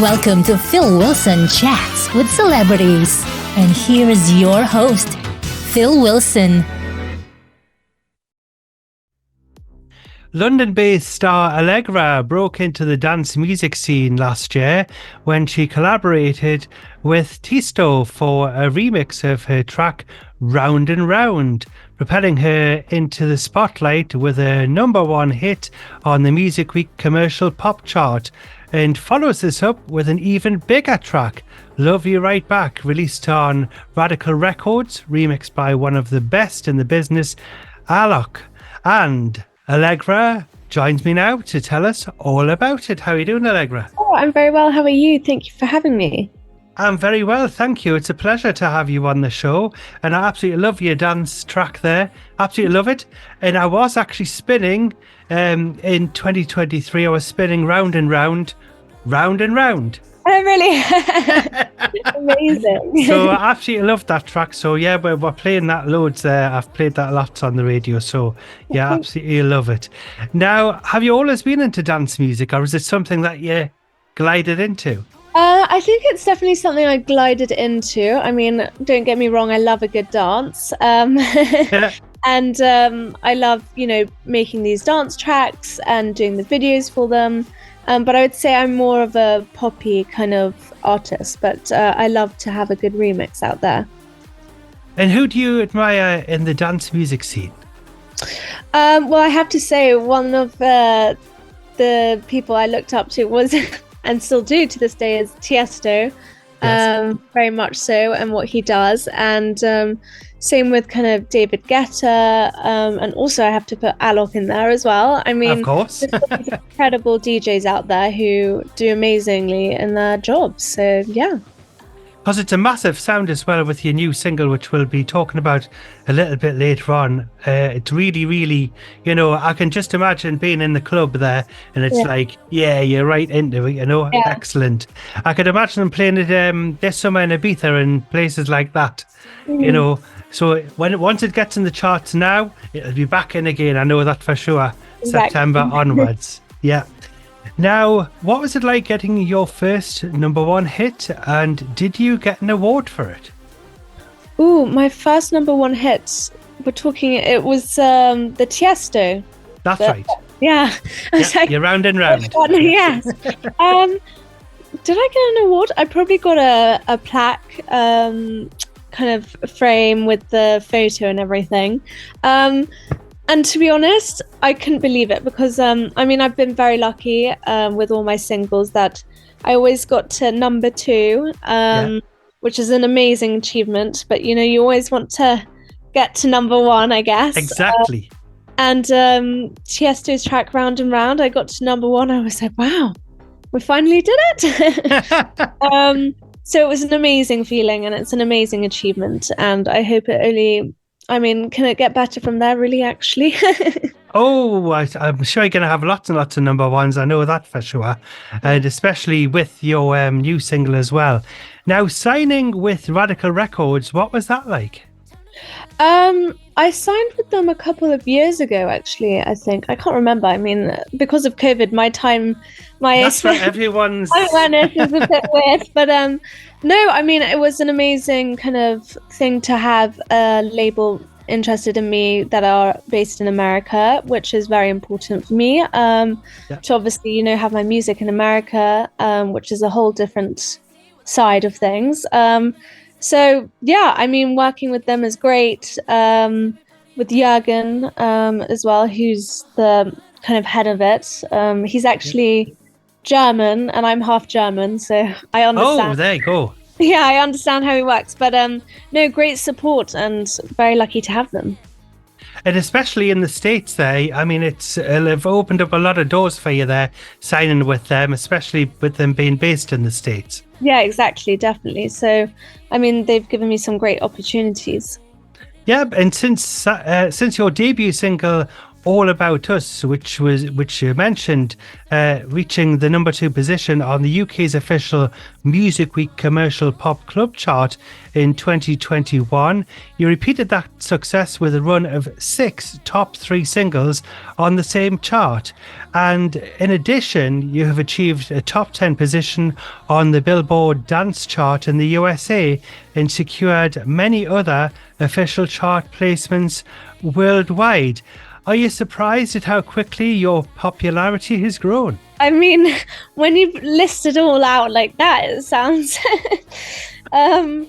Welcome to Phil Wilson Chats with Celebrities. And here is your host, Phil Wilson. London-based star Allegra broke into the dance music scene last year when she collaborated with Tiesto for a remix of her track Round and Round, propelling her into the spotlight with a #1 hit on the Music Week commercial pop chart, and follows this up with an even bigger track, Love You Right Back, released on Radical Records, remixed by one of the best in the business, Alok. And Allegra joins me now to tell us all about it. How are you doing, Allegra? Oh, I'm very well. How are you? Thank you for having me. I'm very well, thank you. It's a pleasure to have you on the show, and I absolutely love your dance track there. Absolutely love it. And I was actually spinning in 2023. I was spinning round and round, round and round. Oh, really? Amazing. So I absolutely love that track. So yeah, we're playing that loads there. I've played that lots on the radio. So yeah, absolutely love it. Now, have you always been into dance music, or is it something that you glided into? I think it's definitely something I glided into. I mean, don't get me wrong, I love a good dance. And I love, making these dance tracks and doing the videos for them. But I would say I'm more of a poppy kind of artist, but I love to have a good remix out there. And who do you admire in the dance music scene? Well, I have to say one of the people I looked up to was, and still do to this day, is Tiesto. Yes. Very much so, and what he does. And same with kind of David Guetta, and also I have to put Alok in there as well. I mean, of course. There's these incredible DJs out there who do amazingly in their jobs. So yeah. Because it's a massive sound as well with your new single, which we'll be talking about a little bit later on. It's really, really, I can just imagine being in the club there, and it's like, yeah, you're right into it, Yeah. Excellent. I could imagine them playing it this summer in Ibiza and places like that, So once it gets in the charts now, it'll be back in again. I know that for sure. Exactly. September onwards. Yeah. Now, what was it like getting your first #1 hit, and did you get an award for it? Ooh, my first #1 hit. It was the Tiesto. That's right. Yeah. You're round and round. Yes. Did I get an award? I probably got a plaque, kind of frame with the photo and everything. And to be honest, I couldn't believe it because, I've been very lucky with all my singles that I always got to #2, which is an amazing achievement. But, you always want to get to #1, I guess. Exactly. And Tiesto's track Round and Round, I got to #1. I was like, wow, we finally did it. So it was an amazing feeling, and it's an amazing achievement. And I hope can it get better from there, really, actually? I'm sure you're going to have lots and lots of #1s. I know that for sure. And especially with your new single as well. Now, signing with Radical Records, what was that like? I signed with them a couple of years ago, actually, I think. I can't remember. I mean, because of COVID, That's right, everyone's awareness is a bit weird. But no, it was an amazing kind of thing to have a label interested in me that are based in America, which is very important for me. To obviously, have my music in America, which is a whole different side of things. So yeah, working with them is great. With Jürgen as well, who's the kind of head of it. He's actually German, and I'm half German, so I understand. Oh, there you go. Yeah, I understand how he works. But no, great support, and very lucky to have them. And especially in the States there, they've opened up a lot of doors for you there, signing with them, especially with them being based in the States. Yeah, exactly, definitely. So, they've given me some great opportunities. Yeah, and since your debut single, All About Us, which you mentioned, reaching the number 2 position on the UK's official Music Week Commercial Pop Club chart in 2021. You repeated that success with a run of 6 top 3 singles on the same chart. And in addition, you have achieved a top 10 position on the Billboard Dance Chart in the USA and secured many other official chart placements worldwide. Are you surprised at how quickly your popularity has grown? I mean, when you list it all out like that, it sounds... I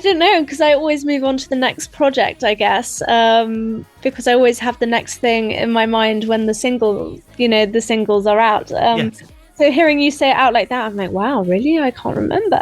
don't know, because I always move on to the next project, I guess, because I always have the next thing in my mind when the singles are out. Yes. So hearing you say it out like that, I'm like, wow, really? I can't remember.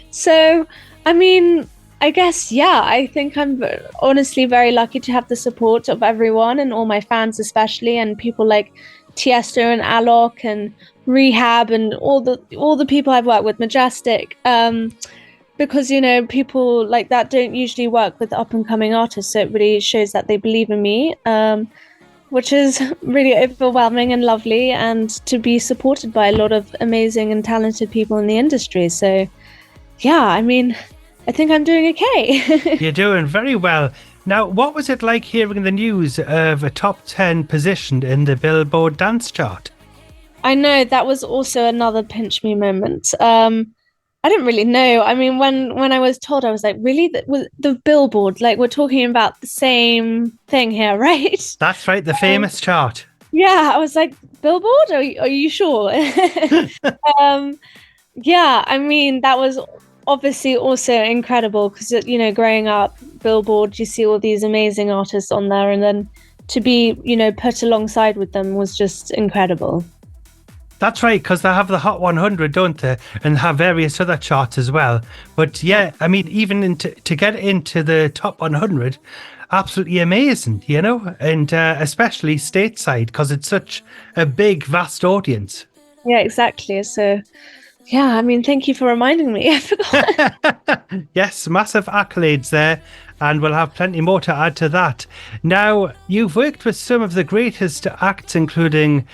So, I mean... I guess, yeah, I think I'm honestly very lucky to have the support of everyone and all my fans especially, and people like Tiesto and Alok and Rehab and all the people I've worked with, Majestic, because, you know, people like that don't usually work with up-and-coming artists, so it really shows that they believe in me, which is really overwhelming and lovely, and to be supported by a lot of amazing and talented people in the industry. So, yeah, I mean... I think I'm doing okay. You're doing very well. Now, what was it like hearing the news of a top 10 position in the Billboard Dance Chart? I know, that was also another pinch me moment. I didn't really know. I mean, when I was told, I was like, really? The Billboard, like, we're talking about the same thing here, right? That's right, the famous chart. Yeah, I was like, Billboard? Are you sure? Yeah, I mean, that was... obviously also incredible because, you know, growing up, Billboard, you see all these amazing artists on there, and then to be, you know, put alongside with them was just incredible. That's right, because they have the Hot 100, don't they? And have various other charts as well. But yeah, I mean, even to get into the top 100, absolutely amazing, you know? And especially stateside, because it's such a big, vast audience. Yeah, exactly. So... yeah, I mean, thank you for reminding me. I forgot. Yes, massive accolades there, and we'll have plenty more to add to that. Now, you've worked with some of the greatest acts, including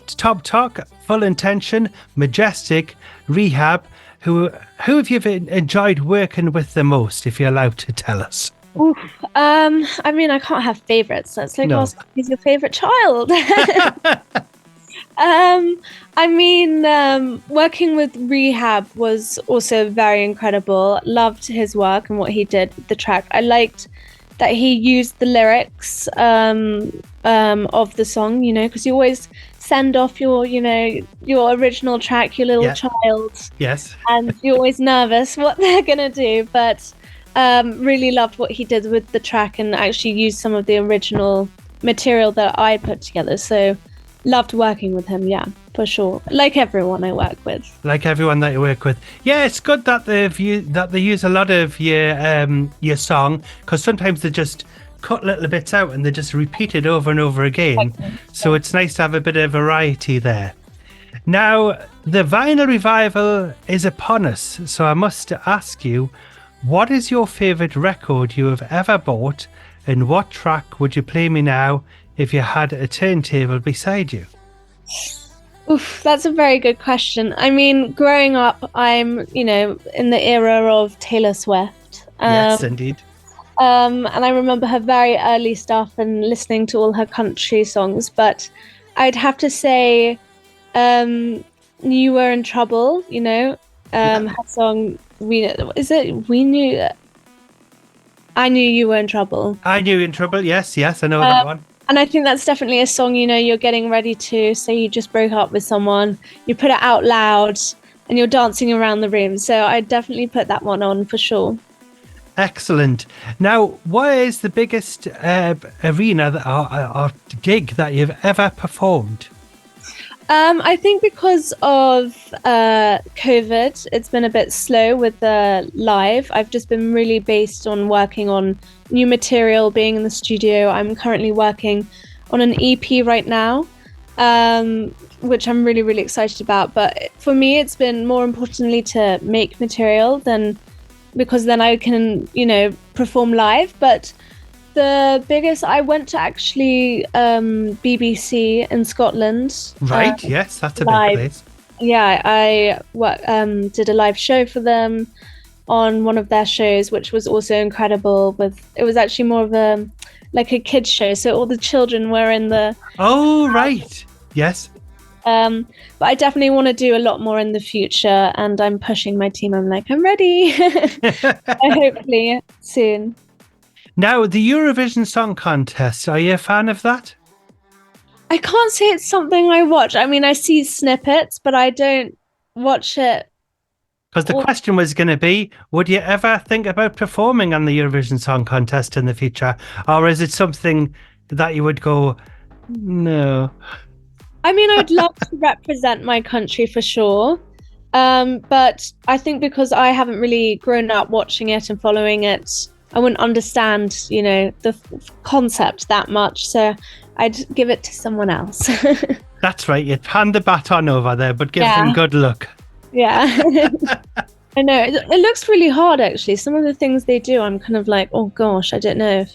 Top Talk, Full Intention, Majestic, Rehab. Who have you enjoyed working with the most, if you're allowed to tell us? Oof. I mean, I can't have favourites. That's like, who's your favourite child? I mean, working with Rehab was also very incredible. Loved his work and what he did with the track. I liked that he used the lyrics of the song, you know, because you always send off your original track, your little child. Yes. And you're always nervous what they're going to do. But really loved what he did with the track and actually used some of the original material that I put together. So... loved working with him, yeah, for sure. Like everyone I work with. Like everyone that you work with. Yeah, it's good that they use a lot of your song, because sometimes they just cut little bits out and they just repeat it over and over again. Okay. So it's nice to have a bit of variety there. Now, the vinyl revival is upon us, so I must ask you, what is your favourite record you have ever bought, and what track would you play me now if you had a turntable beside you? Oof, that's a very good question. I mean, growing up, I'm, you know, in the era of Taylor Swift. Yes, indeed. And I remember her very early stuff and listening to all her country songs. But I'd have to say, "You Were in Trouble." You know, her song. I Knew You Were in Trouble. I Knew You Were in Trouble. Yes, I know that one. And I think that's definitely a song, you know, you're getting ready to say you just broke up with someone, you put it out loud and you're dancing around the room. So I'd definitely put that one on for sure. Excellent. Now, what is the biggest arena or gig that you've ever performed? I think because of COVID, it's been a bit slow with the live. I've just been really based on working on new material, being in the studio. I'm currently working on an EP right now, which I'm really, really excited about. But for me, it's been more importantly to make material because then I can, you know, perform live. But The biggest, I went to actually BBC in Scotland. Right, yes, that's a live. big place. Yeah, I did a live show for them on one of their shows, which was also incredible. It was actually more of a kids show, so all the children were in the. Oh, right, yes. But I definitely want to do a lot more in the future, and I'm pushing my team. I'm like, I'm ready. Hopefully soon. Now, the Eurovision Song Contest, are you a fan of that? I can't say it's something I watch. I mean, I see snippets, but I don't watch it. Because the question was going to be, would you ever think about performing on the Eurovision Song Contest in the future? Or is it something that you would go, no? I mean, I'd love to represent my country for sure. But I think because I haven't really grown up watching it and following it, I wouldn't understand, the concept that much. So I'd give it to someone else. That's right. You'd hand the baton over there, but give them good luck. Yeah. I know. It looks really hard, actually. Some of the things they do, I'm kind of like, oh gosh, I don't know.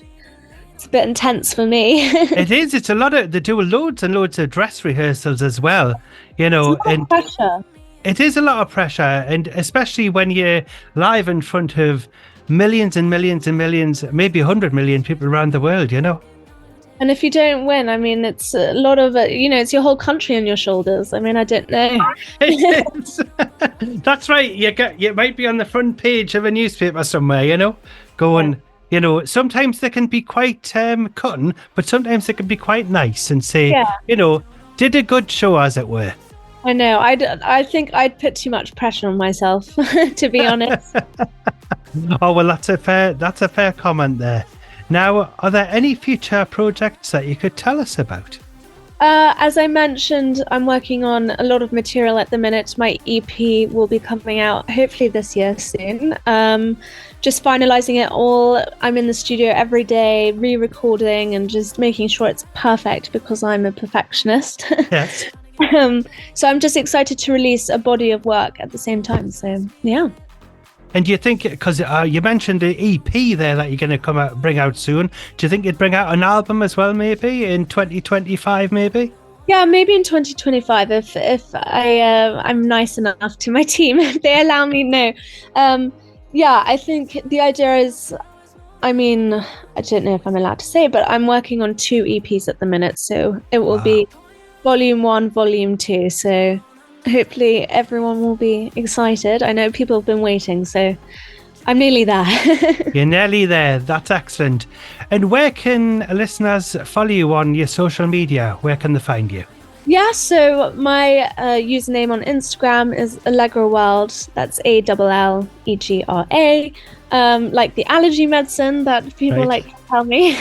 It's a bit intense for me. It is. It's a lot of, they do loads and loads of dress rehearsals as well. It's a lot of pressure. It is a lot of pressure. And especially when you're live in front of millions and millions and millions, maybe 100 million people around the world, And if you don't win, I mean, it's a lot of, it's your whole country on your shoulders. I mean, I don't know. That's right. You might be on the front page of a newspaper somewhere, going, sometimes they can be quite cutting, but sometimes they can be quite nice and say, did a good show, as it were. I know. I think I'd put too much pressure on myself, to be honest. Oh, well, that's a fair comment there. Now, are there any future projects that you could tell us about? As I mentioned, I'm working on a lot of material at the minute. My EP will be coming out hopefully this year soon. Just finalizing it all. I'm in the studio every day, re-recording and just making sure it's perfect because I'm a perfectionist. Yes. So I'm just excited to release a body of work at the same time. So, yeah. And do you think, because you mentioned the EP there that you're going to bring out soon, do you think you'd bring out an album as well, maybe in 2025, maybe? Yeah, maybe in 2025 if I'm nice enough to my team, if they allow me. No, yeah, I think the idea is, I mean, I don't know if I'm allowed to say, but I'm working on 2 EPs at the minute, so it will be Volume 1, Volume 2. So hopefully everyone will be excited. I know people have been waiting, so I'm nearly there. You're nearly there. That's excellent. And where can listeners follow you on your social media? Where can they find you? Yeah, so my username on Instagram is Allegra World. That's ALLEGRA. Like the allergy medicine that people like to tell me.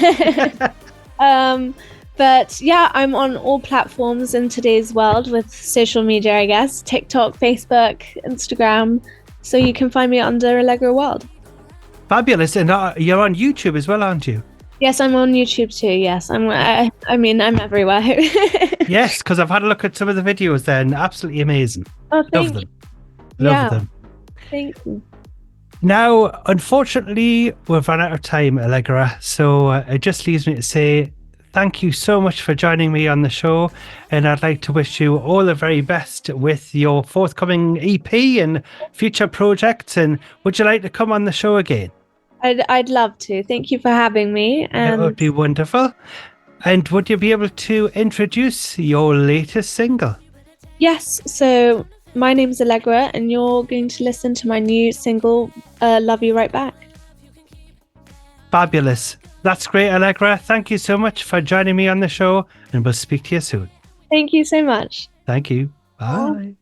But yeah, I'm on all platforms in today's world with social media, I guess. TikTok, Facebook, Instagram. So you can find me under Allegra World. Fabulous. And you're on YouTube as well, aren't you? Yes, I'm on YouTube too. Yes, I'm everywhere. Yes, because I've had a look at some of the videos there and absolutely amazing. Oh, Love them. Love them. Thank you. Now, unfortunately, we've run out of time, Allegra. So it just leaves me to say thank you so much for joining me on the show. And I'd like to wish you all the very best with your forthcoming EP and future projects. And would you like to come on the show again? I'd love to. Thank you for having me. That would be wonderful. And would you be able to introduce your latest single? Yes. So my name's Allegra, and you're going to listen to my new single, Love You Right Back. Fabulous. That's great, Allegra. Thank you so much for joining me on the show, and we'll speak to you soon. Thank you so much. Thank you. Bye.